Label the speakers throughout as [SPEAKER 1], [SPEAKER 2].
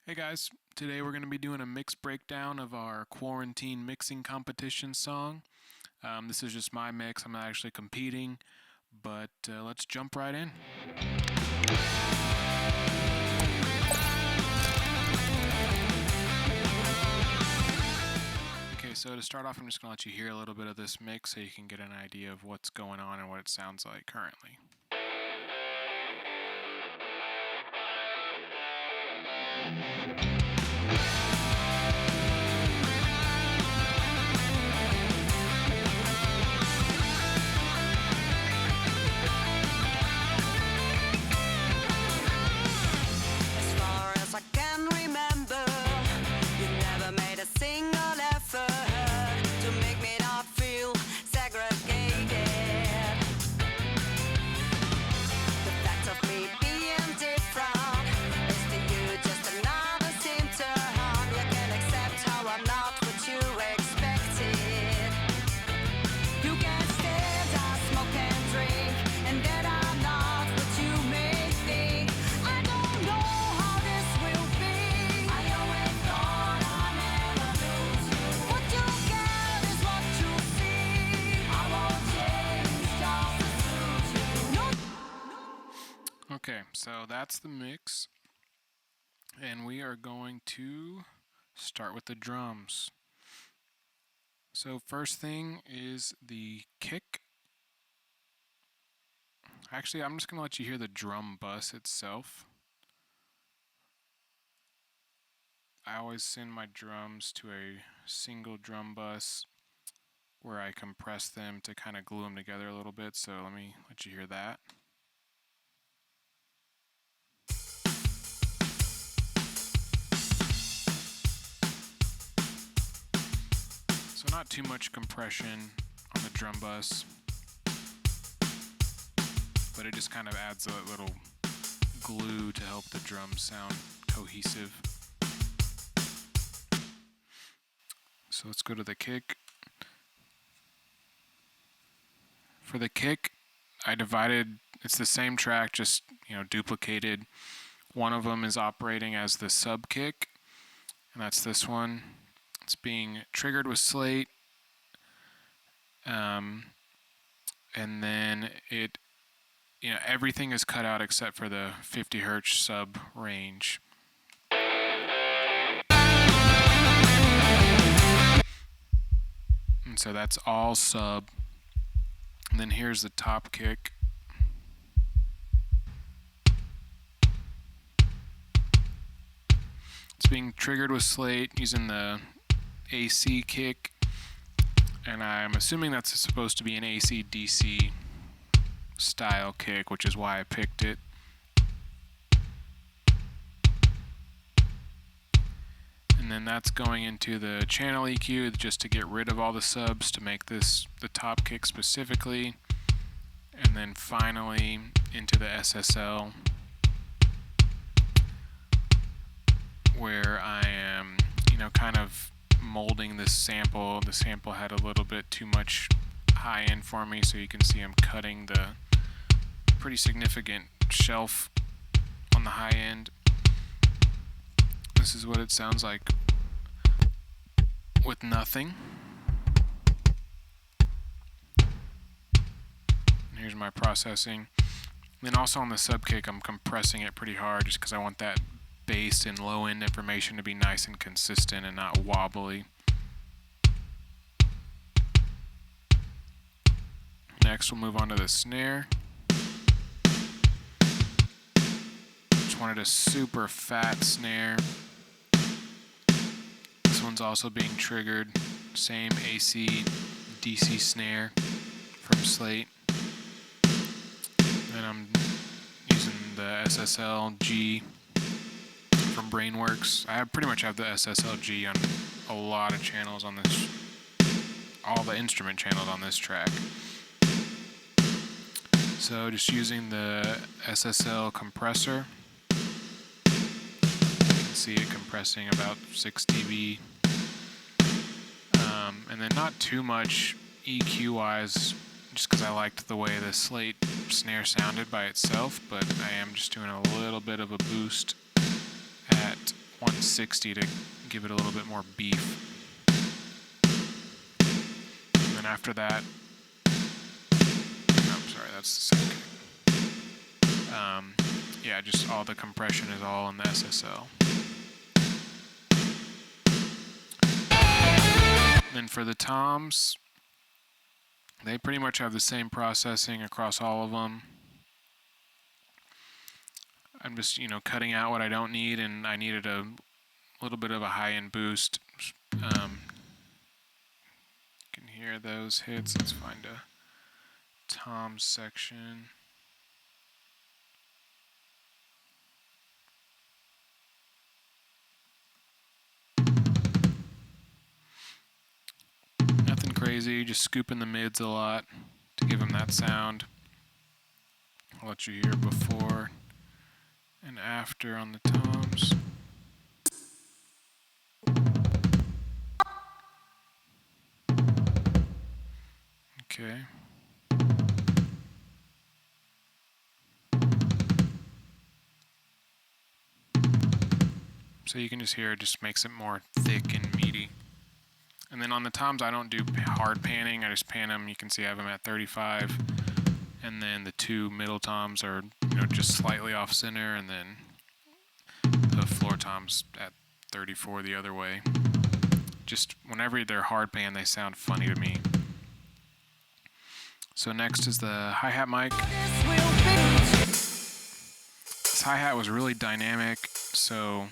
[SPEAKER 1] Hey guys, today we're going to be doing a mix breakdown of our Quarantine Mixing Competition song. This is just my mix, I'm not actually competing, but let's jump right in. Okay, so to start off, I'm just going to let you hear a little bit of this mix so you can get an idea of what's going on and what it sounds like currently. Okay, so that's the mix, and we are going to start with the drums. So first thing is the kick. Actually, I'm just going to let you hear the drum bus itself. I always send my drums to a single drum bus where I compress them to kind of glue them together a little bit, so let me let you hear that. So not too much compression on the drum bus, but it just kind of adds a little glue to help the drums sound cohesive. So let's go to the kick. For the kick, I divided, it's the same track, just duplicated. One of them is operating as the sub kick, and that's this one. It's being triggered with slate, and then everything is cut out except for the 50 hertz sub range. And so that's all sub. And then here's the top kick. It's being triggered with slate using the AC kick, and I'm assuming that's supposed to be an AC/DC style kick, which is why I picked it. And then that's going into the channel EQ just to get rid of all the subs to make this the top kick specifically. And then finally into the SSL, where I am, kind of molding this sample. The sample had a little bit too much high end for me, so you can see I'm cutting the pretty significant shelf on the high end. This is what it sounds like with nothing. And here's my processing. And then also on the sub kick, I'm compressing it pretty hard just because I want that bass and low end information to be nice and consistent and not wobbly. Next, we'll move on to the snare. Just wanted a super fat snare. This one's also being triggered. Same AC DC snare from Slate. Then I'm using the SSL G from Brainworks. I pretty much have the SSL G on a lot of channels on this, all the instrument channels on this track. So just using the SSL compressor. You can see it compressing about 6 dB. And then not too much EQ wise, just because I liked the way the Slate snare sounded by itself, but I am just doing a little bit of a boost at 1 60 to give it a little bit more beef. And then after that, I'm sorry, that's the second. Yeah, just all the compression is all in the SSL. Then for the toms, they pretty much have the same processing across all of them. I'm just, cutting out what I don't need, and I needed a little bit of a high-end boost. You can hear those hits. Let's find a tom section. Nothing crazy, just scooping the mids a lot to give them that sound. I'll let you hear before and after on the toms. Okay. So you can just hear it just makes it more thick and meaty. And then on the toms, I don't do hard panning. I just pan them. You can see I have them at 35. And then the two middle toms are, just slightly off center. And then the floor toms at 34 the other way. Just whenever they're hard pan, they sound funny to me. So next is the hi-hat mic. This hi-hat was really dynamic, so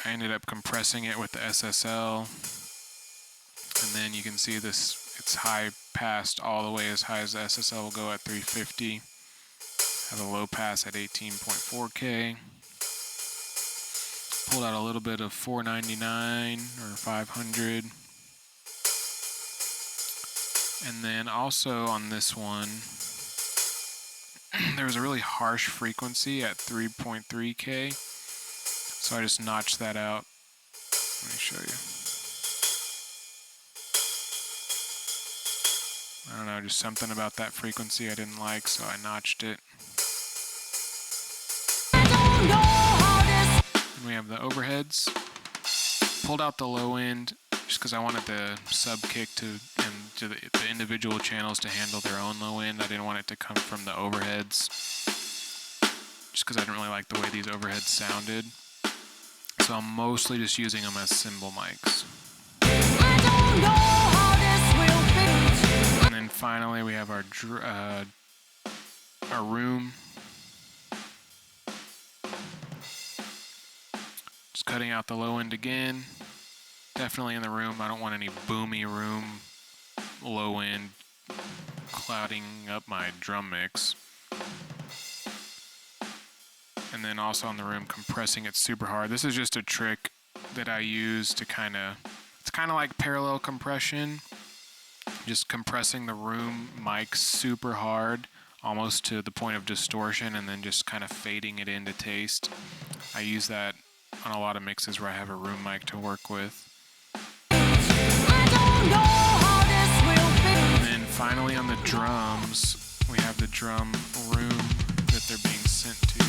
[SPEAKER 1] I ended up compressing it with the SSL, and then you can see this, it's high passed all the way as high as the SSL will go at 350. Have a low pass at 18.4K. Pulled out a little bit of 499 or 500. And then also on this one, there was a really harsh frequency at 3.3K. So I just notched that out. Let me show you. I don't know, just something about that frequency I didn't like, so I notched it. And we have the overheads. Pulled out the low end just because I wanted the sub kick to the individual channels to handle their own low end. I didn't want it to come from the overheads, just because I didn't really like the way these overheads sounded. So I'm mostly just using them as cymbal mics. And then finally we have our room. Just cutting out the low end again. Definitely in the room. I don't want any boomy room low end clouding up my drum mix. And then also on the room, compressing it super hard. This is just a trick that I use to it's kind of like parallel compression. Just compressing the room mic super hard, almost to the point of distortion, and then just kind of fading it into taste. I use that on a lot of mixes where I have a room mic to work with. And then finally on the drums, we have the drum room that they're being sent to,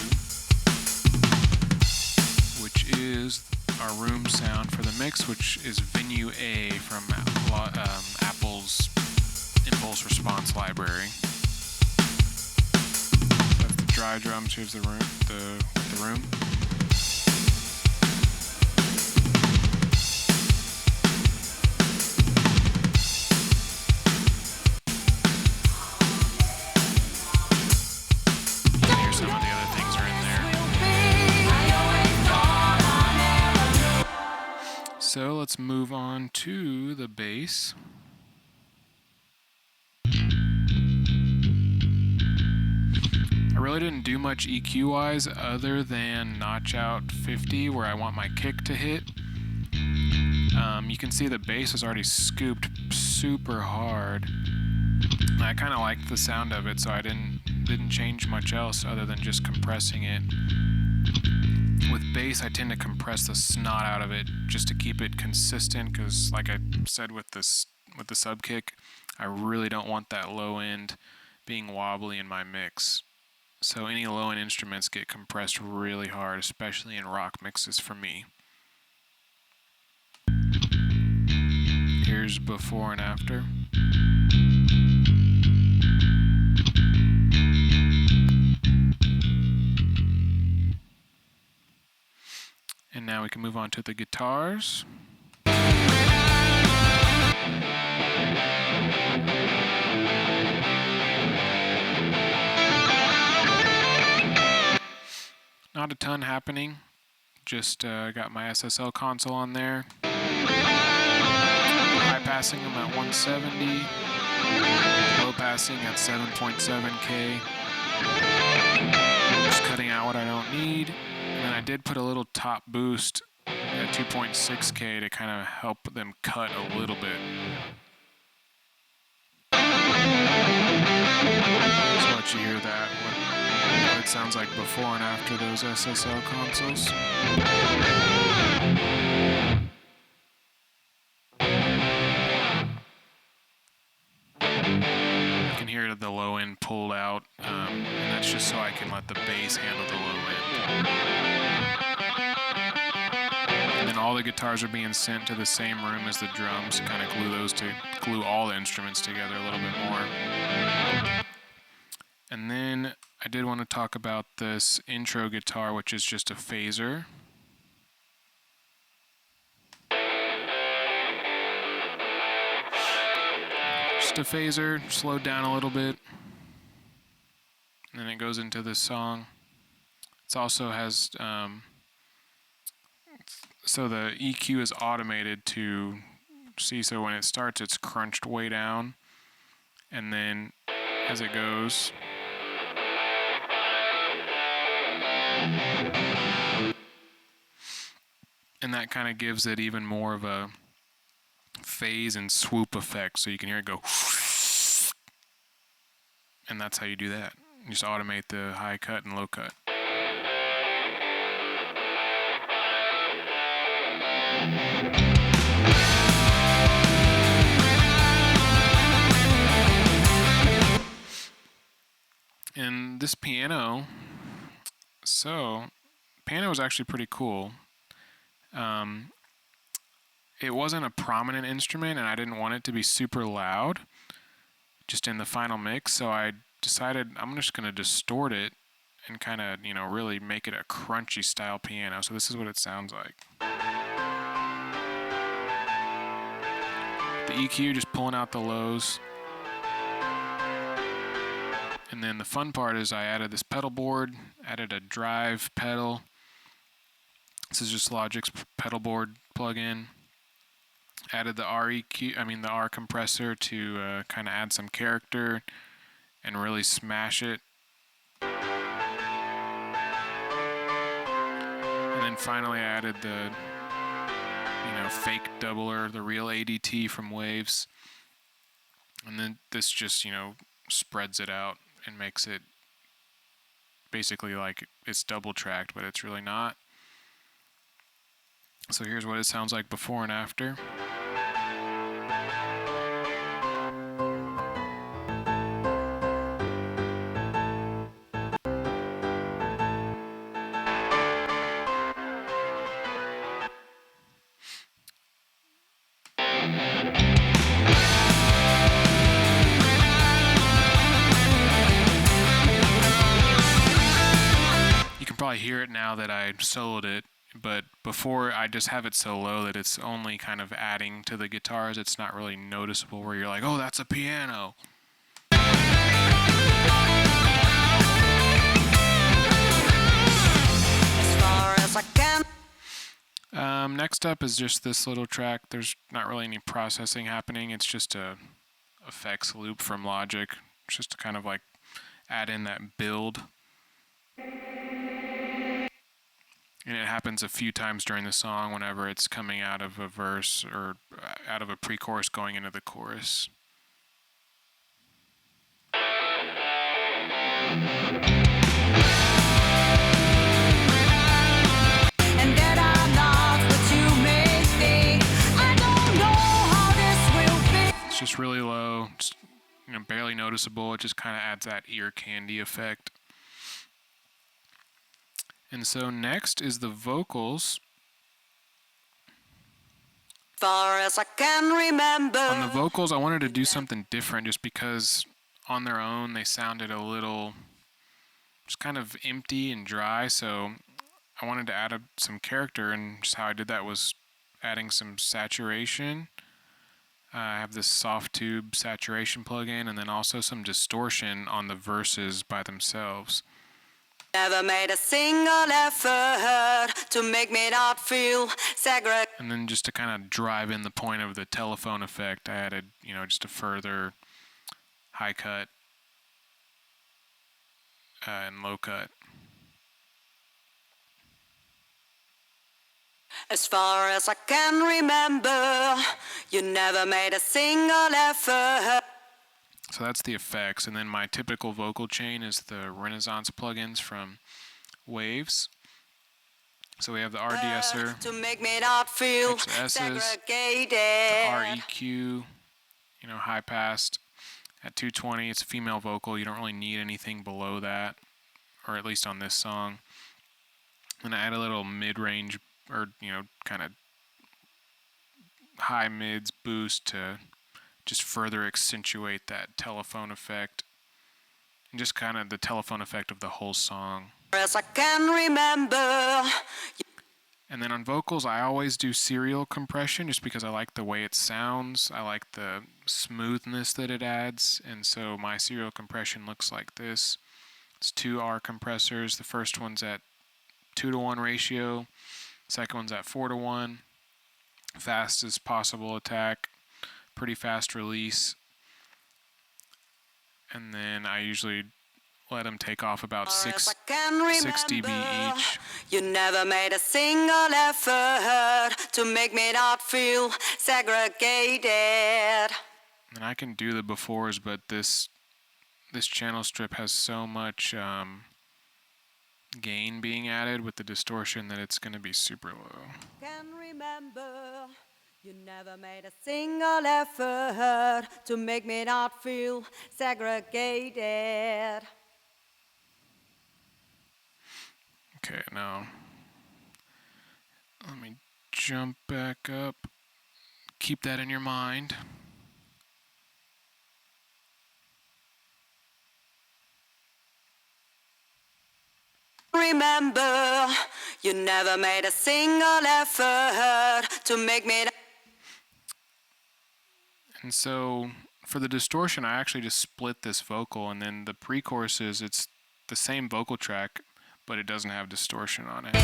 [SPEAKER 1] which is our room sound for the mix, which is Venue A from Apple's Impulse Response library. So that's the dry drums. Here's the room. The room. So let's move on to the bass. I really didn't do much EQ wise other than notch out 50 where I want my kick to hit. You can see the bass is already scooped super hard. I kind of liked the sound of it, so I didn't change much else other than just compressing it. With bass, I tend to compress the snot out of it just to keep it consistent, because like I said with the sub kick, I really don't want that low end being wobbly in my mix. So any low-end instruments get compressed really hard, especially in rock mixes for me. Here's before and after. And now we can move on to the guitars. Not a ton happening. Just got my SSL console on there. High passing them at 170. Low passing at 7.7K. Just cutting out what I don't need. And then I did put a little top boost at 2.6K to kind of help them cut a little bit. So let you hear that, what it sounds like before and after those SSL consoles. You can hear the low end pulled out, and that's just so I can let the bass handle the low end. And then all the guitars are being sent to the same room as the drums, kind of glue all the instruments together a little bit more. And then I did want to talk about this intro guitar, which is just a phaser. Just a phaser, slowed down a little bit. And then it goes into this song. It also has, so the EQ is automated to see, so when it starts, it's crunched way down. And then as it goes, and that kind of gives it even more of a phase and swoop effect, so you can hear it go, and that's how you do that. You just automate the high cut and low cut. And this piano, so piano was actually pretty cool. It wasn't a prominent instrument, and I didn't want it to be super loud just in the final mix, so I decided I'm just going to distort it and kind of, really make it a crunchy style piano. So this is what it sounds like. The EQ just pulling out the lows. And then the fun part is I added this pedal board, added a drive pedal. This is just Logic's pedal board plug-in. Added the the R compressor to kind of add some character and really smash it. And then finally I added the fake doubler, the real ADT from Waves. And then this just, spreads it out and makes it basically like it's double tracked, but it's really not. So here's what it sounds like before and after. You can probably hear it now that I soloed it. But before, I just have it so low that it's only kind of adding to the guitars. It's not really noticeable where you're like, oh, that's a piano.
[SPEAKER 2] As far as I can.
[SPEAKER 1] Next up is just this little track. There's not really any processing happening. It's just a effects loop from Logic. It's just to kind of like add in that build. And it happens a few times during the song whenever it's coming out of a verse or out of a pre-chorus going into the chorus.
[SPEAKER 2] And that I'm not what you may think. I don't know how this will be.
[SPEAKER 1] It's just really low, just, barely noticeable. It just kind of adds that ear candy effect. And so next is the vocals.
[SPEAKER 2] Far as I can remember.
[SPEAKER 1] On the vocals, I wanted to do something different just because on their own they sounded a little just kind of empty and dry, so I wanted to add some character, and just how I did that was adding some saturation. I have this soft tube saturation plugin, and then also some distortion on the verses by themselves.
[SPEAKER 2] Never made a single effort to make me not feel segregated.
[SPEAKER 1] And then just to kind of drive in the point of the telephone effect, I added, just a further high cut and low cut.
[SPEAKER 2] As far as I can remember, you never made a single effort.
[SPEAKER 1] So that's the effects, and then my typical vocal chain is the Renaissance plugins from Waves. So we have the RDSer,
[SPEAKER 2] To make me not feel
[SPEAKER 1] XSs,
[SPEAKER 2] segregated.
[SPEAKER 1] the REQ, high passed at 220. It's a female vocal. You don't really need anything below that, or at least on this song. And I add a little mid-range, or kind of high mids boost to just further accentuate that telephone effect, and just kind of the telephone effect of the whole song.
[SPEAKER 2] As I can remember.
[SPEAKER 1] And then on vocals, I always do serial compression just because I like the way it sounds. I like the smoothness that it adds, and so my serial compression looks like this. It's 2 R compressors. The first one's at 2-to-1 ratio. Second one's at 4-to-1. Fastest possible attack. Pretty fast release. And then I usually let them take off about 6 dB each.
[SPEAKER 2] You never made a single effort to make me not feel segregated.
[SPEAKER 1] And I can do the befores, but this channel strip has so much gain being added with the distortion that it's going to be super low.
[SPEAKER 2] Can remember. You never made a single effort to make me not feel segregated.
[SPEAKER 1] Okay, now let me jump back up. Keep that in your mind.
[SPEAKER 2] Remember, you never made a single effort to make me.
[SPEAKER 1] And so for the distortion, I actually just split this vocal, and then the pre-choruses, it's the same vocal track, but it doesn't have distortion on it.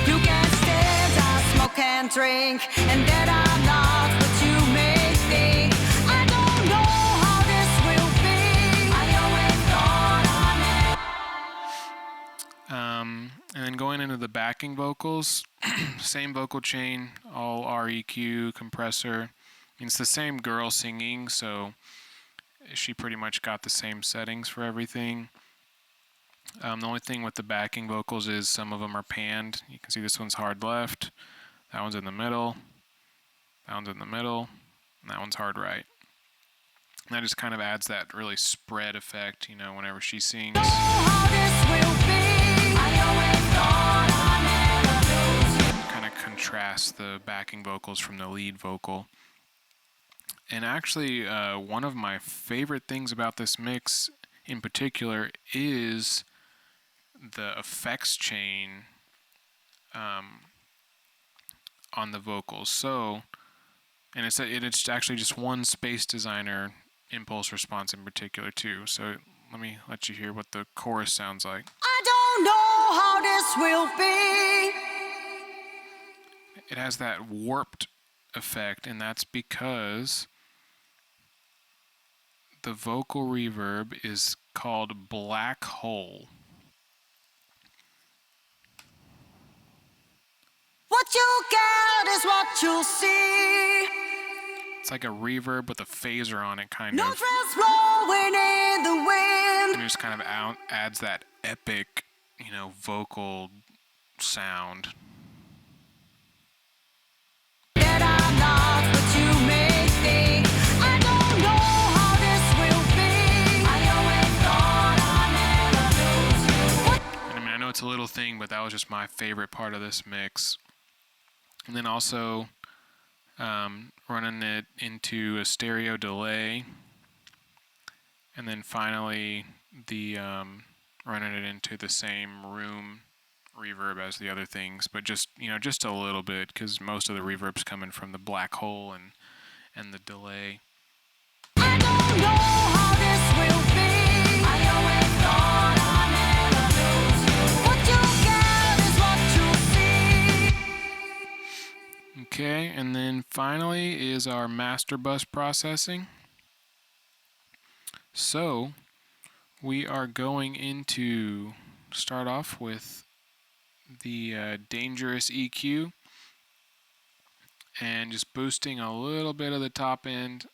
[SPEAKER 2] You can stand, I smoke and drink, and that I'm not what you may think. I don't know how this will be. I always thought on it.
[SPEAKER 1] And then going into the backing vocals, same vocal chain, all REQ, compressor. It's the same girl singing, so she pretty much got the same settings for everything. The only thing with the backing vocals is some of them are panned. You can see this one's hard left, that one's in the middle, that one's in the middle, and that one's hard right. And that just kind of adds that really spread effect, whenever she sings. Kind of contrasts the backing vocals from the lead vocal. And actually, one of my favorite things about this mix in particular is the effects chain on the vocals. So, and it's actually just one Space Designer impulse response in particular too. So let me let you hear what the chorus sounds like.
[SPEAKER 2] I don't know how this will be.
[SPEAKER 1] It has that warped effect, and that's because the vocal reverb is called Black Hole.
[SPEAKER 2] What you get is what you see.
[SPEAKER 1] It's like a reverb with a phaser on it, kind
[SPEAKER 2] No
[SPEAKER 1] of.
[SPEAKER 2] dress blowing in the wind.
[SPEAKER 1] And it just kind of adds that epic, vocal sound.
[SPEAKER 2] That I'm not what you may think. I don't know how this will be. I always thought I'd never lose you.
[SPEAKER 1] And I it's a little thing, but that was just my favorite part of this mix. And then also running it into a stereo delay, and then finally the running it into the same room reverb as the other things, but just just a little bit, because most of the reverb's coming from the black hole and the delay.
[SPEAKER 2] I don't know how this will be. I always thought I'd never lose you. What you get is what you see.
[SPEAKER 1] Okay, and then finally is our master bus processing. So we are going into start off with the dangerous EQ and just boosting a little bit of the top end,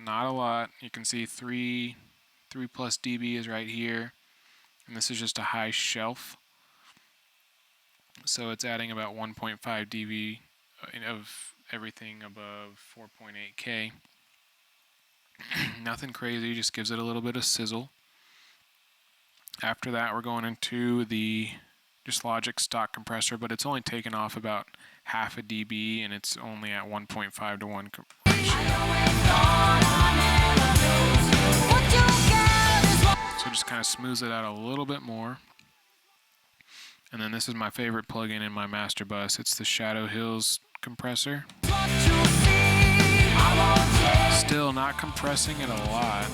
[SPEAKER 1] not a lot. You can see 3+ dB is right here, and this is just a high shelf, so it's adding about 1.5 dB of everything above 4.8K. Nothing crazy, just gives it a little bit of sizzle. After that, we're going into the just Logic stock compressor, but it's only taken off about half a dB, and it's only at 1.5 to 1 ratio. So just kind of smooths it out a little bit more. And then this is my favorite plugin in my master bus. It's the Shadow Hills compressor. Still not compressing it a lot,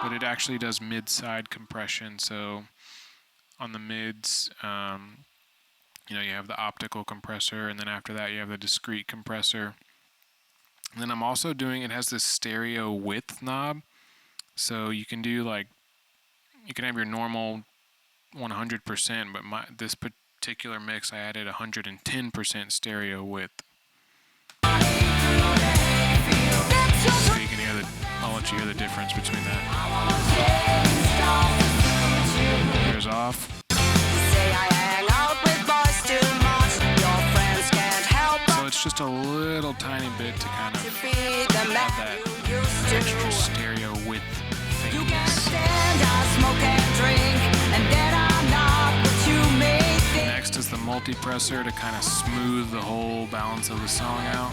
[SPEAKER 1] but it actually does mid-side compression. So on the mids, you have the optical compressor, and then after that you have the discrete compressor. And then I'm also doing, it has this stereo width knob, so you can do you can have your normal 100%, but this particular mix I added 110% stereo width. So you can hear I'll let you hear the difference between that. Here's off. So it's just a little tiny bit to kind of have that extra stereo width thickness. Next is the multipressor to kind of smooth the whole balance of the song out.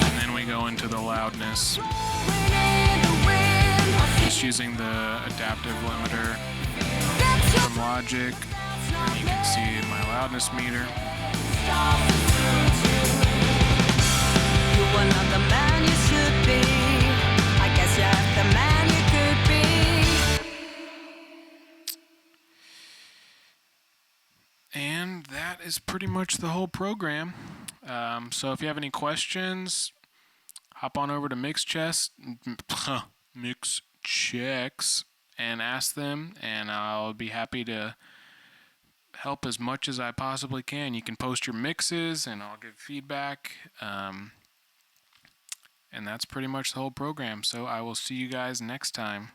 [SPEAKER 1] And then we go into the loudness. Just using the adaptive limiter from Logic, and you can see my loudness meter.
[SPEAKER 2] You are not the man you should be. I guess you're the man you could be.
[SPEAKER 1] And that is pretty much the whole program. So if you have any questions, hop on over to MixChecks and ask them, and I'll be happy to help as much as I possibly can. You can post your mixes, and I'll give feedback. And that's pretty much the whole program. So I will see you guys next time.